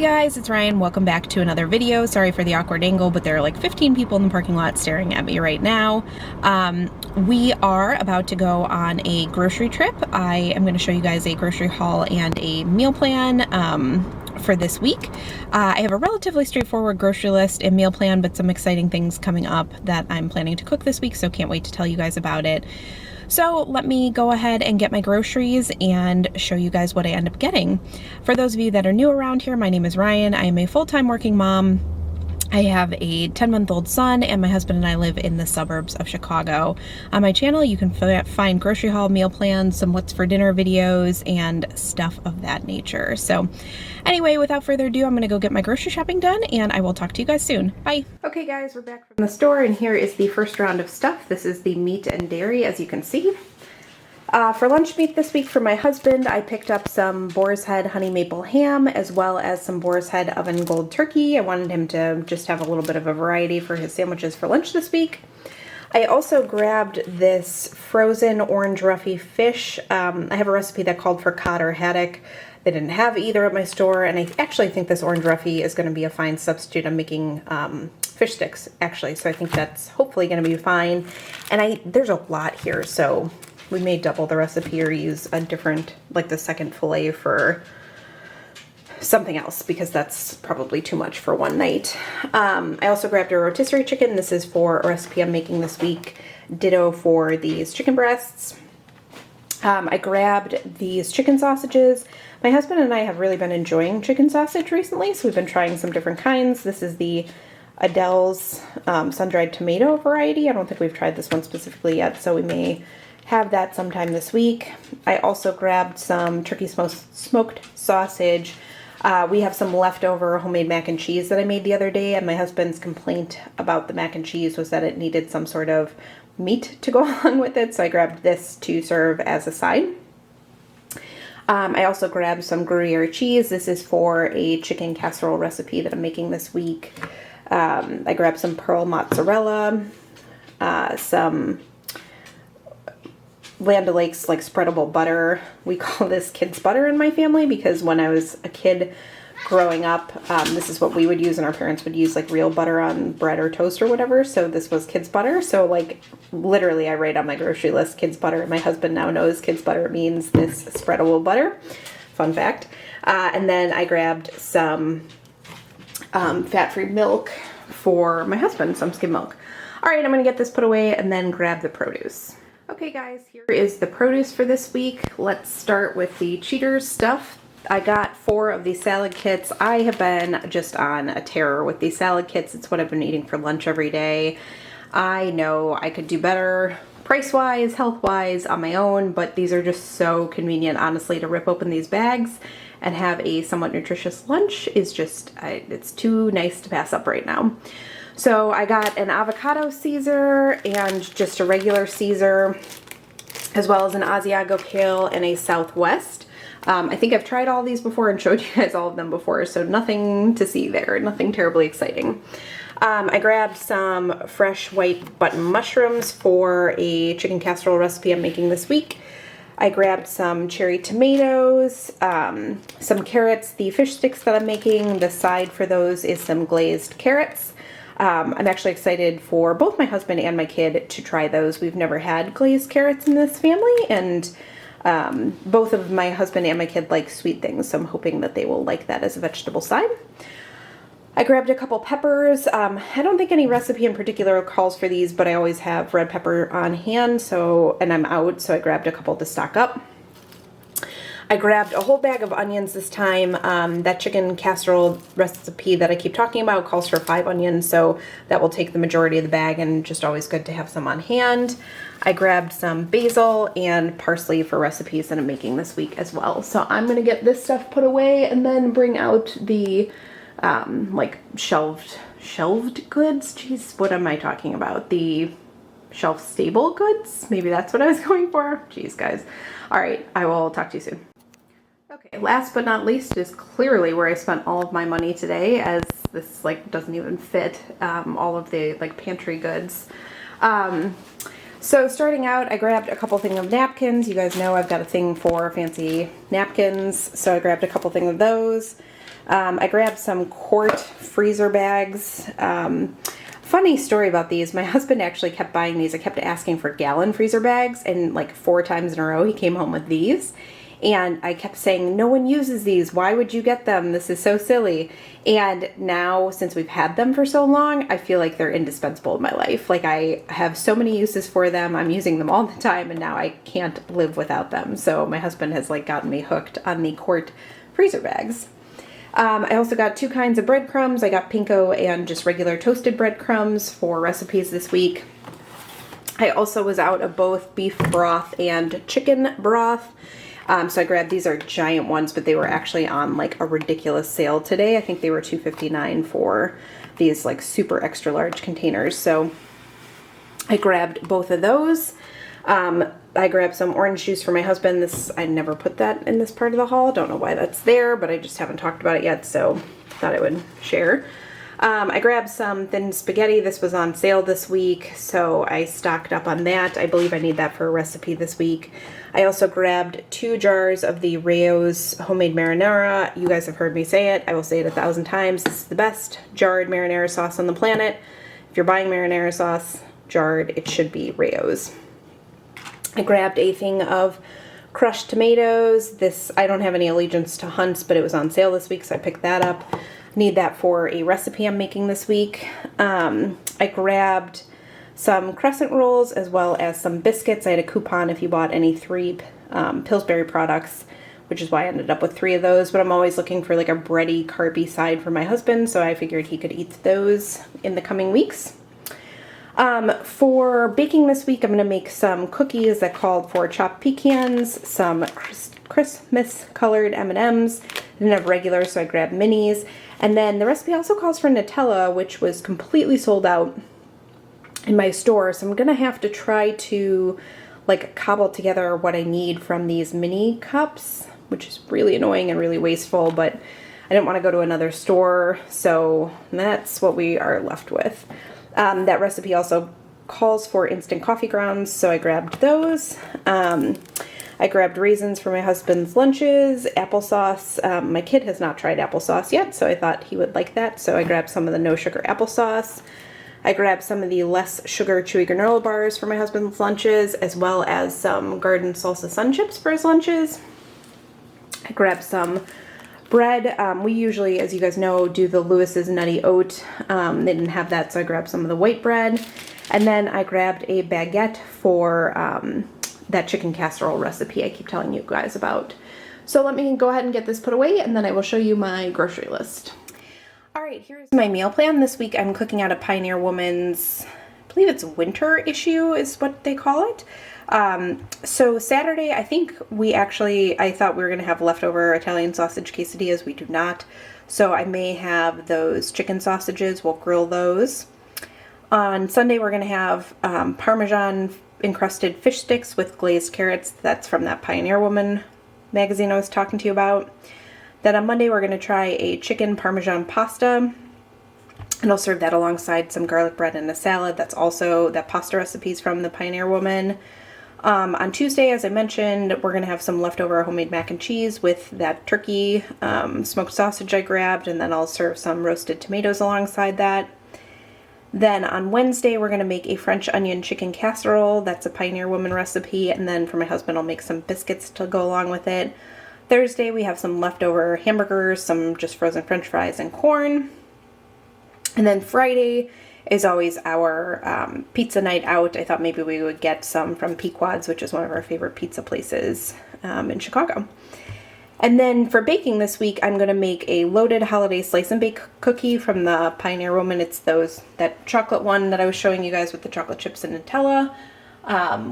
Hey guys, it's Ryan. Welcome back to another video. Sorry for the awkward angle, but there are like 15 people in the parking lot staring at me right now. We are about to go on a grocery trip. I am going to show you guys a grocery haul and a meal plan for this week. I have a relatively straightforward grocery list and meal plan, but some exciting things coming up that I'm planning to cook this week, so can't wait to tell you guys about it. So let me go ahead and get my groceries and show you guys what I end up getting. For those of you that are new around here, my name is Ryan. I am a full-time working mom. I have a 10-month-old son, and my husband and I live in the suburbs of Chicago. On my channel, you can find grocery haul, meal plans, some what's for dinner videos, and stuff of that nature. So anyway, without further ado, I'm gonna go get my grocery shopping done, and I will talk to you guys soon. Bye. Okay guys, we're back from the store, and here is the first round of stuff. This is the meat and dairy, as you can see. For lunch meat this week for my husband, I picked up some Boar's Head honey maple ham as well as some Boar's Head oven gold turkey. I wanted him to just have a little bit of a variety for his sandwiches for lunch this week. I also grabbed this frozen orange roughy fish. I have a recipe that called for cod or haddock. They didn't have either at my store, and I actually think this orange roughy is going to be a fine substitute. I'm making fish sticks, actually, so I think that's hopefully going to be fine. And there's a lot here, so we may double the recipe or use a different, like the second fillet for something else, because that's probably too much for one night. I also grabbed a rotisserie chicken. This is for a recipe I'm making this week. Ditto for these chicken breasts. I grabbed these chicken sausages. My husband and I have really been enjoying chicken sausage recently, so we've been trying some different kinds. This is the Adele's sun-dried tomato variety. I don't think we've tried this one specifically yet, so we may have that sometime this week. I also grabbed some turkey smoked sausage. We have some leftover homemade mac and cheese that I made the other day, and my husband's complaint about the mac and cheese was that it needed some sort of meat to go along with it, so I grabbed this to serve as a side. I also grabbed some Gruyere cheese. This is for a chicken casserole recipe that I'm making this week. I grabbed some pearl mozzarella, some Land O'Lakes like spreadable butter. We call this kids butter in my family because when I was a kid growing up, this is what we would use, and our parents would use like real butter on bread or toast or whatever. So this was kids butter. So like literally I write on my grocery list kids butter, and my husband now knows kids butter means this spreadable butter. Fun fact. And then I grabbed some fat-free milk for my husband, some skim milk. All right, I'm gonna get this put away and then grab the produce. Okay guys, here is the produce for this week. Let's start with the Cheaters stuff. I got 4 of these salad kits. I have been just on a tear with these salad kits. It's what I've been eating for lunch every day. I know I could do better price-wise, health-wise on my own, but these are just so convenient, honestly, to rip open these bags and have a somewhat nutritious lunch is just, it's too nice to pass up right now. So I got an avocado Caesar and just a regular Caesar, as well as an Asiago kale and a Southwest. I think I've tried all these before and showed you guys all of them before, so nothing to see there, nothing terribly exciting. I grabbed some fresh white button mushrooms for a chicken casserole recipe I'm making this week. I grabbed some cherry tomatoes, some carrots, the fish sticks that I'm making. The side for those is some glazed carrots. I'm actually excited for both my husband and my kid to try those. We've never had glazed carrots in this family, and both of my husband and my kid like sweet things, so I'm hoping that they will like that as a vegetable side. I grabbed a couple peppers. I don't think any recipe in particular calls for these, but I always have red pepper on hand, and I'm out, so I grabbed a couple to stock up. I grabbed a whole bag of onions this time. That chicken casserole recipe that I keep talking about calls for 5 onions, so that will take the majority of the bag, and just always good to have some on hand. I grabbed some basil and parsley for recipes that I'm making this week as well. So I'm gonna get this stuff put away and then bring out the like shelved goods. Jeez, what am I talking about? The shelf stable goods? Maybe that's what I was going for. Jeez, guys. All right, I will talk to you soon. Okay, last but not least is clearly where I spent all of my money today, as this like doesn't even fit all of the like pantry goods. So starting out, I grabbed a couple things of napkins. You guys know I've got a thing for fancy napkins, so I grabbed a couple things of those. I grabbed some quart freezer bags. Funny story about these. My husband actually kept buying these. I kept asking for gallon freezer bags, and like 4 times in a row he came home with these. And I kept saying, no one uses these. Why would you get them? This is so silly. And now, since we've had them for so long, I feel like they're indispensable in my life. Like, I have so many uses for them. I'm using them all the time, and now I can't live without them. So my husband has like gotten me hooked on the quart freezer bags. I also got 2 kinds of breadcrumbs. I got panko and just regular toasted breadcrumbs for recipes this week. I also was out of both beef broth and chicken broth. So I grabbed, these are giant ones, but they were actually on like a ridiculous sale today. I think they were $2.59 for these like super extra large containers. So I grabbed both of those. I grabbed some orange juice for my husband. I never put that in this part of the haul. Don't know why that's there, but I just haven't talked about it yet, so thought I would share. I grabbed some thin spaghetti. This was on sale this week, so I stocked up on that. I believe I need that for a recipe this week. I also grabbed 2 jars of the Rao's homemade marinara. You guys have heard me say it. I will say it 1,000 times. This is the best jarred marinara sauce on the planet. If you're buying marinara sauce jarred, it should be Rao's. I grabbed a thing of crushed tomatoes. I don't have any allegiance to Hunt's, but it was on sale this week, so I picked that up. Need that for a recipe I'm making this week. I grabbed some crescent rolls as well as some biscuits. I had a coupon if you bought any 3 Pillsbury products, which is why I ended up with 3 of those. But I'm always looking for like a bready, carby side for my husband, so I figured he could eat those in the coming weeks. For baking this week, I'm going to make some cookies that called for chopped pecans, some Christmas colored M&Ms. Didn't have regular, so I grabbed minis. And then the recipe also calls for Nutella, which was completely sold out in my store. So I'm going to have to try to like cobble together what I need from these mini cups, which is really annoying and really wasteful, but I didn't want to go to another store. So that's what we are left with. That recipe also calls for instant coffee grounds, so I grabbed those. I grabbed raisins for my husband's lunches, applesauce. My kid has not tried applesauce yet, so I thought he would like that, so I grabbed some of the no sugar applesauce. I grabbed some of the less sugar chewy granola bars for my husband's lunches, as well as some garden salsa sun chips for his lunches. I grabbed some bread. We usually, as you guys know, do the Lewis's Nutty Oat. They didn't have that, so I grabbed some of the white bread. And then I grabbed a baguette for that chicken casserole recipe I keep telling you guys about. So let me go ahead and get this put away, and then I will show you my grocery list. All right, here's my meal plan. This week I'm cooking out of Pioneer Woman's, I believe it's winter issue is what they call it. So Saturday, I think I thought we were going to have leftover Italian sausage quesadillas. We do not. So I may have those chicken sausages. We'll grill those. On Sunday, we're going to have Parmesan encrusted fish sticks with glazed carrots. That's from that Pioneer Woman magazine I was talking to you about. Then on Monday, we're going to try a chicken Parmesan pasta. And I'll serve that alongside some garlic bread and a salad. That's also, that pasta recipe's from the Pioneer Woman. On Tuesday, as I mentioned, we're going to have some leftover homemade mac and cheese with that turkey smoked sausage I grabbed, and then I'll serve some roasted tomatoes alongside that. Then on Wednesday, we're going to make a French onion chicken casserole. That's a Pioneer Woman recipe. And then for my husband, I'll make some biscuits to go along with it. Thursday, we have some leftover hamburgers, some just frozen French fries, and corn. And then Friday is always our pizza night out. I thought maybe we would get some from Pequod's, which is one of our favorite pizza places in Chicago. And then for baking this week, I'm going to make a loaded holiday slice and bake cookie from the Pioneer Woman. It's that chocolate one that I was showing you guys with the chocolate chips and Nutella,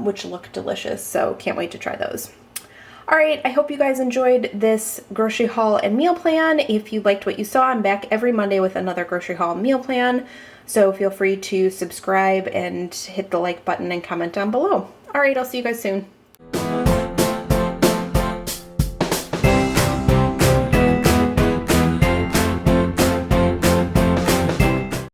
which look delicious. So can't wait to try those. All right, I hope you guys enjoyed this grocery haul and meal plan. If you liked what you saw, I'm back every Monday with another grocery haul and meal plan. So feel free to subscribe and hit the like button and comment down below. All right, I'll see you guys soon.